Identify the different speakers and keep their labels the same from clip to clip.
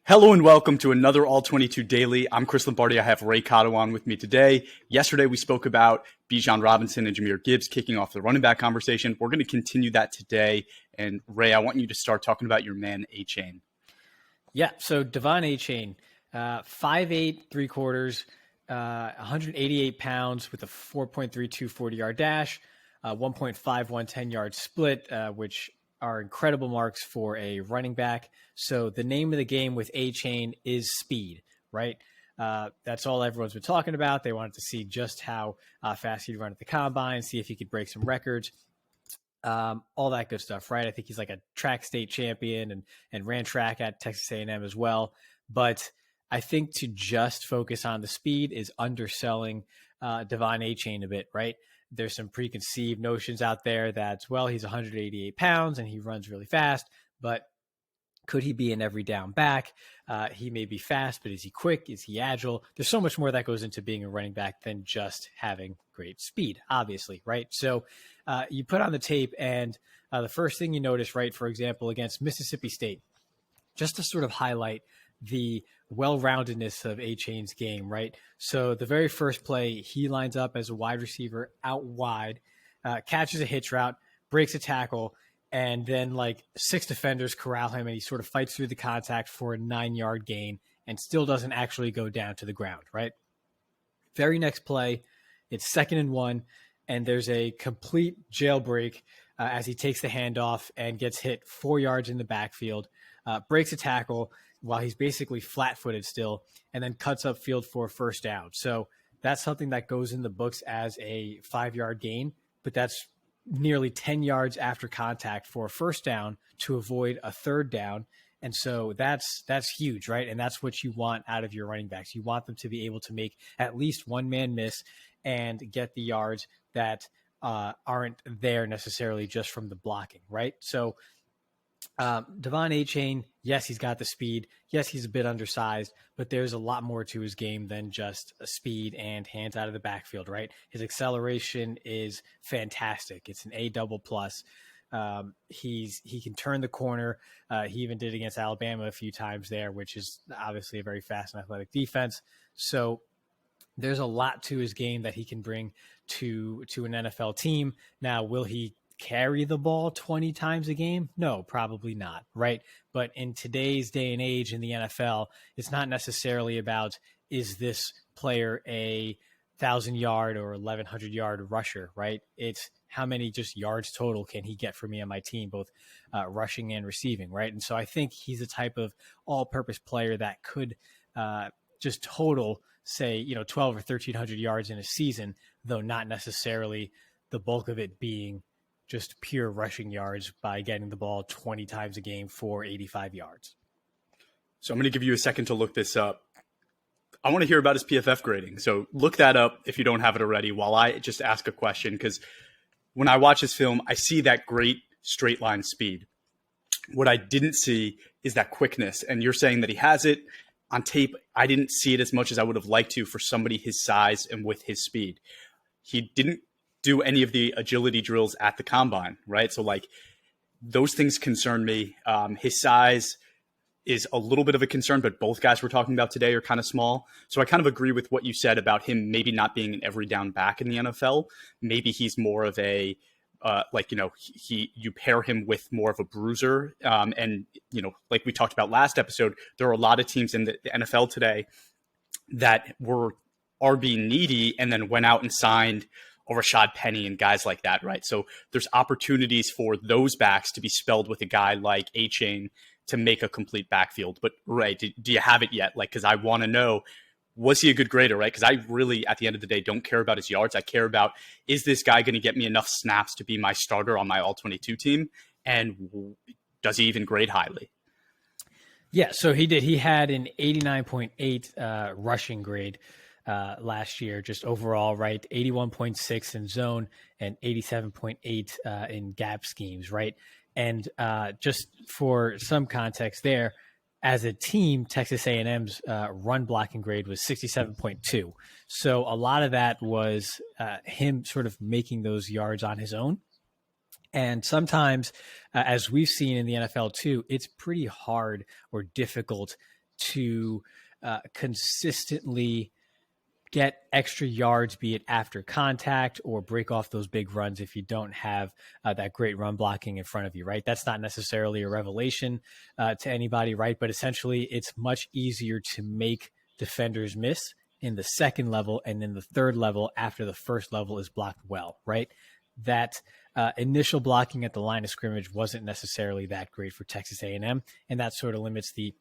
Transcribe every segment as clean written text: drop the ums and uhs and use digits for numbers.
Speaker 1: Hello and welcome to another All-22 Daily. I'm Chris Lombardi. I have Ray Cotto on with me today. Yesterday we spoke about Bijan Robinson and Jahmyr Gibbs kicking off the running back conversation. We're going to continue that today. And Ray, I want you to start talking about your man, Achane.
Speaker 2: Yeah, so Devon Achane, 5'8", 3/4, 188 pounds with a 4.32 40-yard dash, 1.51 10-yard split, which are incredible marks for a running back. So the name of the game with Achane is speed, right? That's all everyone's been talking about. They wanted to see just how fast he'd run at the combine, see if he could break some records. All that good stuff, right? I think he's like a track state champion and ran track at Texas A&M as well. But I think to just focus on the speed is underselling Devon Achane a bit, right? There's some preconceived notions out there that, well, he's 188 pounds and he runs really fast, but could he be an every down back? He may be fast, but is he quick? Is he agile? There's so much more that goes into being a running back than just having great speed, obviously, right? So you put on the tape and the first thing you notice, right, for example, against Mississippi State, just to sort of highlight the well-roundedness of Achane's game, right? So the very first play, he lines up as a wide receiver out wide, catches a hitch route, breaks a tackle, and then like 6 defenders corral him and he sort of fights through the contact for a 9-yard gain and still doesn't actually go down to the ground, right? Very next play, it's 2nd and 1, and there's a complete jailbreak as he takes the handoff and gets hit 4 yards in the backfield, breaks a tackle while he's basically flat-footed still, and then cuts up field for a first down. So that's something that goes in the books as a 5-yard gain, but that's nearly 10 yards after contact for a first down to avoid a 3rd down. And so that's huge, right? And that's what you want out of your running backs. You want them to be able to make at least one man miss and get the yards that aren't there necessarily just from the blocking, right? So Devon Achane, yes, he's got the speed. Yes, he's a bit undersized, but there's a lot more to his game than just speed and hands out of the backfield, right? His acceleration is fantastic. It's an A double plus. He can turn the corner. He even did against Alabama a few times there, which is obviously a very fast and athletic defense. So there's a lot to his game that he can bring to an NFL team. Now, will he carry the ball 20 times a game? No, probably not, right? But in today's day and age in the NFL, it's not necessarily about, is this player a 1,000-yard or 1,100-yard rusher, right? It's how many just yards total can he get for me on my team, both rushing and receiving, right? And so I think he's a type of all-purpose player that could just total, say, 12 or 1,300 yards in a season, though not necessarily the bulk of it being just pure rushing yards by getting the ball 20 times a game for 85 yards.
Speaker 1: So I'm going to give you a second to look this up. I want to hear about his PFF grading. So look that up if you don't have it already while I just ask a question, because when I watch his film, I see that great straight line speed. What I didn't see is that quickness. And you're saying that he has it on tape. I didn't see it as much as I would have liked to for somebody his size and with his speed. He didn't do any of the agility drills at the combine, right? So like those things concern me. His size is a little bit of a concern, but both guys we're talking about today are kind of small. So I kind of agree with what you said about him maybe not being an every down back in the NFL. Maybe he's more of a, you pair him with more of a bruiser. And, like we talked about last episode, there are a lot of teams in the NFL today that are being needy and then went out and signed a Rashad Penny and guys like that, right? So there's opportunities for those backs to be spelled with a guy like Achane to make a complete backfield. But right, do you have it yet? Like, because I want to know, was he a good grader, right? Because I really, at the end of the day, don't care about his yards. I care about, is this guy going to get me enough snaps to be my starter on my All-22 team? And does he even grade highly?
Speaker 2: Yeah, so he did. He had an 89.8 rushing grade last year, just overall, right? 81.6 in zone and 87.8 in gap schemes, right? And just for some context there, as a team, Texas A&M's run blocking grade was 67.2. So a lot of that was him sort of making those yards on his own. And sometimes, as we've seen in the NFL too, it's pretty hard or difficult to consistently get extra yards, be it after contact or break off those big runs if you don't have that great run blocking in front of you, right? That's not necessarily a revelation to anybody, right? But essentially, it's much easier to make defenders miss in the second level and in the third level after the first level is blocked well, right? That initial blocking at the line of scrimmage wasn't necessarily that great for Texas A&M, and that sort of limits the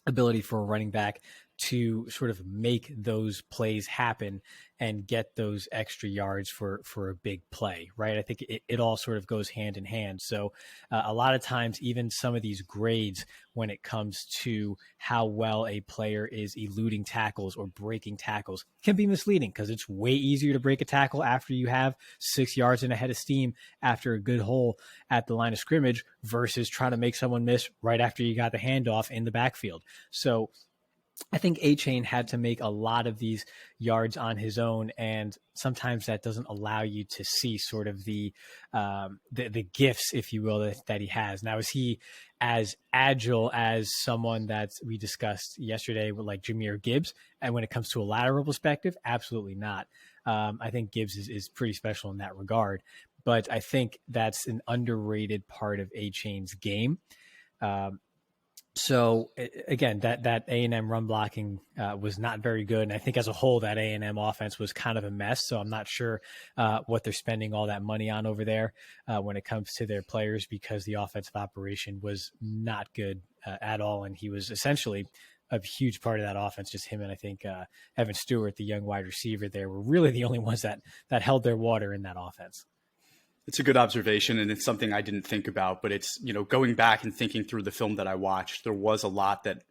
Speaker 2: ability for a running back to sort of make those plays happen and get those extra yards for a big play, right? I think it all sort of goes hand in hand. So a lot of times, even some of these grades, when it comes to how well a player is eluding tackles or breaking tackles, can be misleading because it's way easier to break a tackle after you have 6 yards and a head of steam after a good hole at the line of scrimmage versus trying to make someone miss right after you got the handoff in the backfield. So I think Achane had to make a lot of these yards on his own, and sometimes that doesn't allow you to see sort of the gifts, if you will, that he has. Now, is he as agile as someone that we discussed yesterday with like Jahmyr Gibbs? And when it comes to a lateral perspective, absolutely not. I think Gibbs is pretty special in that regard, but I think that's an underrated part of Achane's game. So again, that A&M run blocking was not very good. And I think as a whole, that A&M offense was kind of a mess. So I'm not sure what they're spending all that money on over there when it comes to their players, because the offensive operation was not good at all. And he was essentially a huge part of that offense. Just him and I think Evan Stewart, the young wide receiver there, were really the only ones that held their water in that offense.
Speaker 1: It's a good observation, and it's something I didn't think about, but it's, going back and thinking through the film that I watched, there was a lot that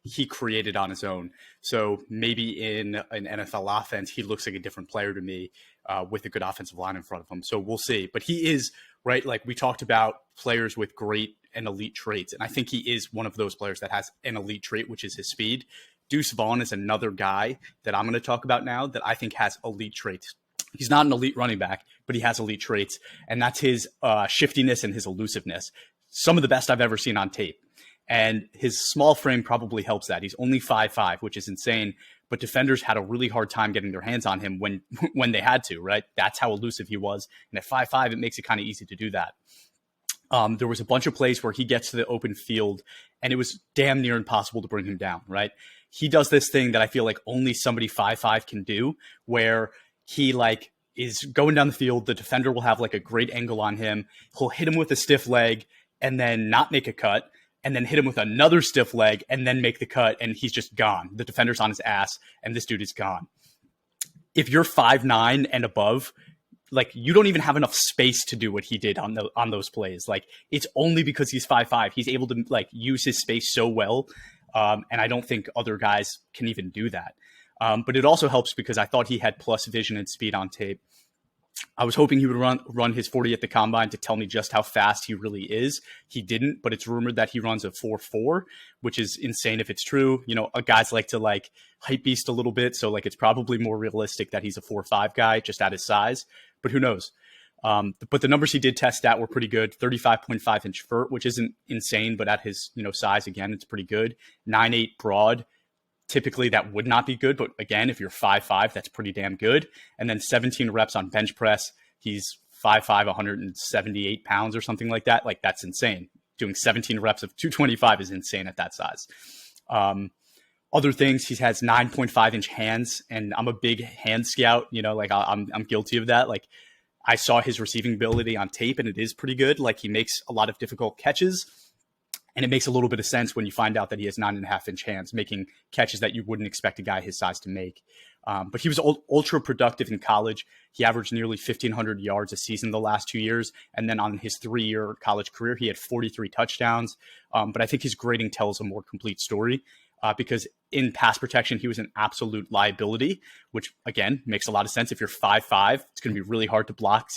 Speaker 1: he created on his own. So maybe in an NFL offense, he looks like a different player to me with a good offensive line in front of him. So we'll see. But he is, right, like we talked about players with great and elite traits, and I think he is one of those players that has an elite trait, which is his speed. Deuce Vaughn is another guy that I'm going to talk about now that I think has elite traits. He's not an elite running back, but he has elite traits, and that's his shiftiness and his elusiveness. Some of the best I've ever seen on tape. And his small frame probably helps that. He's only 5'5", which is insane, but defenders had a really hard time getting their hands on him when they had to, right? That's how elusive he was. And at 5'5", it makes it kind of easy to do that. There was a bunch of plays where he gets to the open field, and it was damn near impossible to bring him down, right? He does this thing that I feel like only somebody 5'5" can do, where he is going down the field. The defender will have a great angle on him. He'll hit him with a stiff leg and then not make a cut, and then hit him with another stiff leg and then make the cut. And he's just gone. The defender's on his ass and this dude is gone. If you're 5'9" and above, you don't even have enough space to do what he did on those plays. It's only because he's 5'5". He's able to use his space so well. And I don't think other guys can even do that. But it also helps because I thought he had plus vision and speed on tape. I was hoping he would run his 40 at the combine to tell me just how fast he really is. He didn't, but it's rumored that he runs a 4.4, which is insane if it's true. Guys like to hype beast a little bit. So it's probably more realistic that he's a 4.5 guy just at his size, but who knows? But the numbers he did test at were pretty good. 35.5 inch vert, which isn't insane, but at his, size, again, it's pretty good. 9.8 broad. Typically that would not be good, but again, if you're 5'5", that's pretty damn good. And then 17 reps on bench press. He's 5'5", 178 pounds or something like that. That's insane. Doing 17 reps of 225 is insane at that size. Other things, he has 9.5 inch hands, and I'm a big hand scout. I'm guilty of that. I saw his receiving ability on tape, and it is pretty good. He makes a lot of difficult catches. And it makes a little bit of sense when you find out that he has 9.5 inch hands, making catches that you wouldn't expect a guy his size to make. But he was ultra productive in college. He averaged nearly 1,500 yards a season the last 2 years. And then on his 3-year college career, he had 43 touchdowns. But I think his grading tells a more complete story because in pass protection, he was an absolute liability, which, again, makes a lot of sense. If you're 5'5", it's going to be really hard to block,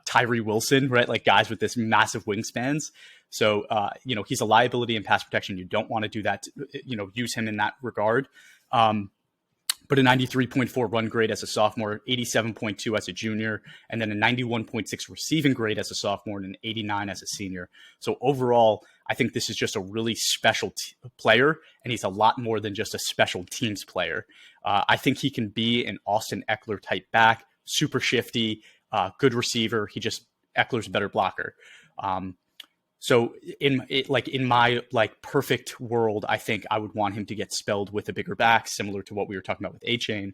Speaker 1: Tyree Wilson, right? Guys with this massive wingspans. So, he's a liability in pass protection. You don't want to do that, use him in that regard. but a 93.4 run grade as a sophomore, 87.2 as a junior, and then a 91.6 receiving grade as a sophomore and an 89 as a senior. So overall, I think this is just a really special player, and he's a lot more than just a special teams player. I think he can be an Austin Eckler type back, super shifty, good receiver. Eckler's a better blocker. So in my perfect world, I think I would want him to get spelled with a bigger back, similar to what we were talking about with Achane,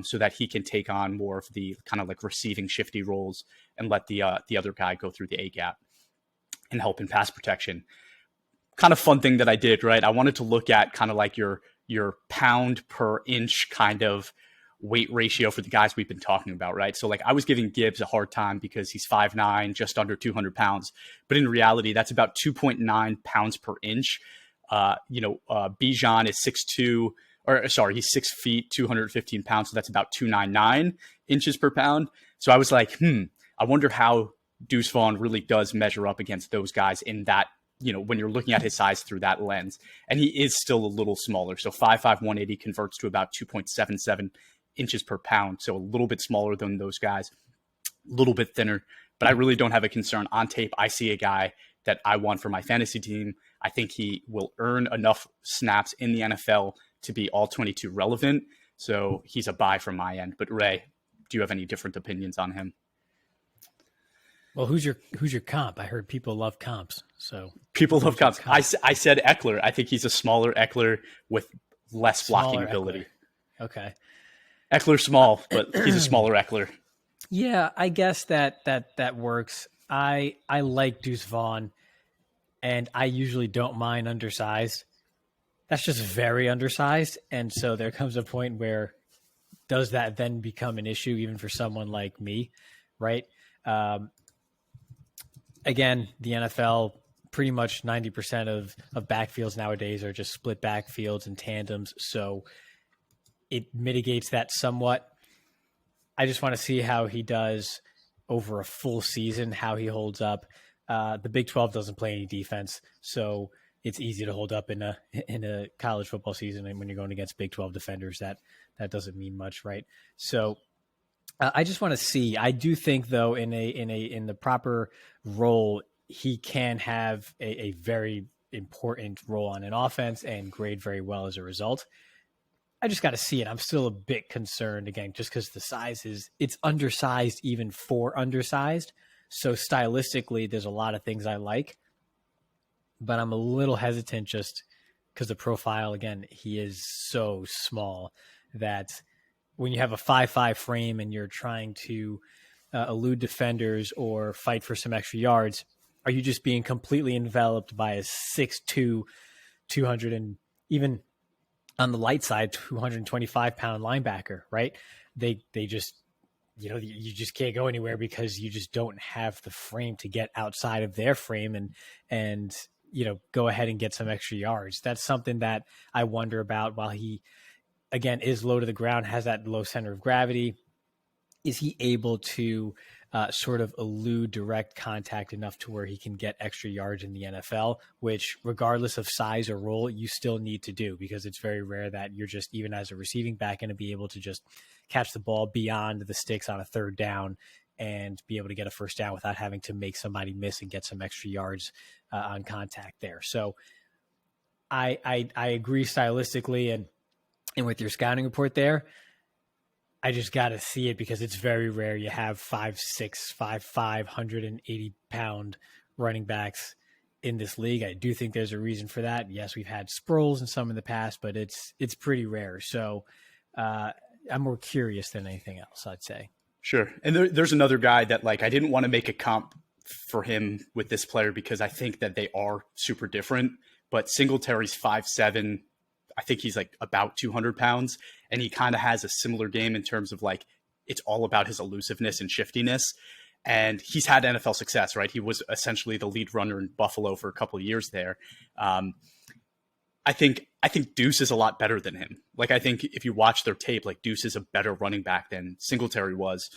Speaker 1: so that he can take on more of the kind of like receiving shifty roles and let the other guy go through the A gap and help in pass protection. Kind of fun thing that I did, right? I wanted to look at kind of like your pound per inch kind of weight ratio for the guys we've been talking about, right? So like I was giving Gibbs a hard time because he's 5'9", just under 200 pounds. But in reality, that's about 2.9 pounds per inch. Bijan is he's 6 feet, 215 pounds. So that's about 299 inches per pound. So I was like, I wonder how Deuce Vaughn really does measure up against those guys in that, when you're looking at his size through that lens. And he is still a little smaller. So 5'5", 180 converts to about 2.77 inches per pound. So a little bit smaller than those guys, a little bit thinner, but I really don't have a concern. On tape, I see a guy that I want for my fantasy team. I think he will earn enough snaps in the NFL to be all-22 relevant. So he's a buy from my end. But Ray, do you have any different opinions on him?
Speaker 2: Well, who's your comp? I heard people love comps. So
Speaker 1: people love comps. I said Eckler. I think he's a smaller Eckler with less blocking ability.
Speaker 2: Okay.
Speaker 1: Eckler's small, but he's a smaller Eckler.
Speaker 2: Yeah, I guess that works. I like Deuce Vaughn, and I usually don't mind undersized. That's just very undersized, and so there comes a point where does that then become an issue even for someone like me, right? Again, the NFL, pretty much 90% of backfields nowadays are just split backfields and tandems, so it mitigates that somewhat. I just want to see how he does over a full season, how he holds up. The Big 12 doesn't play any defense, so it's easy to hold up in a college football season. And when you're going against Big 12 defenders, that doesn't mean much, right? So I just want to see. I do think, though, in the proper role, he can have a very important role on an offense and grade very well as a result. I just got to see it. I'm still a bit concerned, again, just because the size it's undersized even for undersized. So stylistically, there's a lot of things I like, but I'm a little hesitant just because the profile, again, he is so small that when you have a 5'5" frame and you're trying to elude defenders or fight for some extra yards, are you just being completely enveloped by a 6'2", 200 and even on the light side, 225-pound linebacker, right? They just, you just can't go anywhere because you just don't have the frame to get outside of their frame and go ahead and get some extra yards. That's something that I wonder about. While he, again, is low to the ground, has that low center of gravity, is he able to sort of elude direct contact enough to where he can get extra yards in the NFL, which regardless of size or role, you still need to do, because it's very rare that you're just, even as a receiving back, going to be able to just catch the ball beyond the sticks on a third down and be able to get a first down without having to make somebody miss and get some extra yards on contact there. So I agree stylistically and with your scouting report there. I just got to see it because it's very rare you have 5'6", 5'5", 180-pound running backs in this league. I do think there's a reason for that. Yes, we've had Sproles and some in the past, but it's pretty rare. So I'm more curious than anything else, I'd say.
Speaker 1: Sure. And there's another guy that, like, I didn't want to make a comp for him with this player because I think that they are super different. But Singletary's 5'7", I think he's like about 200 pounds, and he kind of has a similar game in terms of like, it's all about his elusiveness and shiftiness. And he's had NFL success, right? He was essentially the lead runner in Buffalo for a couple of years there. I think Deuce is a lot better than him. Like, I think if you watch their tape, like, Deuce is a better running back than Singletary was.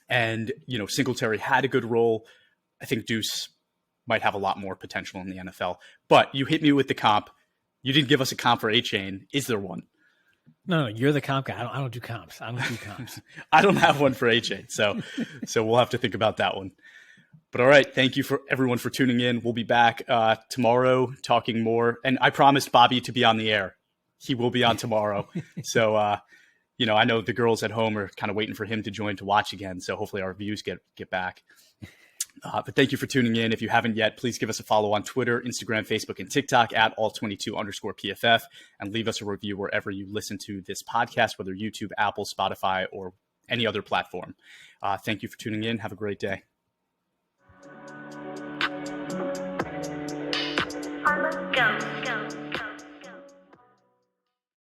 Speaker 1: And, Singletary had a good role. I think Deuce might have a lot more potential in the NFL. But you hit me with the comp. You didn't give us a comp for Achane. Is there one?
Speaker 2: No, you're the comp guy. I don't do comps. I don't do comps.
Speaker 1: I don't have one for Achane, so we'll have to think about that one. But all right, thank you for everyone for tuning in. We'll be back tomorrow talking more. And I promised Bobby to be on the air. He will be on tomorrow. So, I know the girls at home are kind of waiting for him to join to watch again. So hopefully our views get back. But thank you for tuning in. If you haven't yet, please give us a follow on Twitter, Instagram, Facebook, and TikTok at all22_PFF, and leave us a review wherever you listen to this podcast, whether YouTube, Apple, Spotify, or any other platform. Thank you for tuning in. Have a great day.
Speaker 3: Go.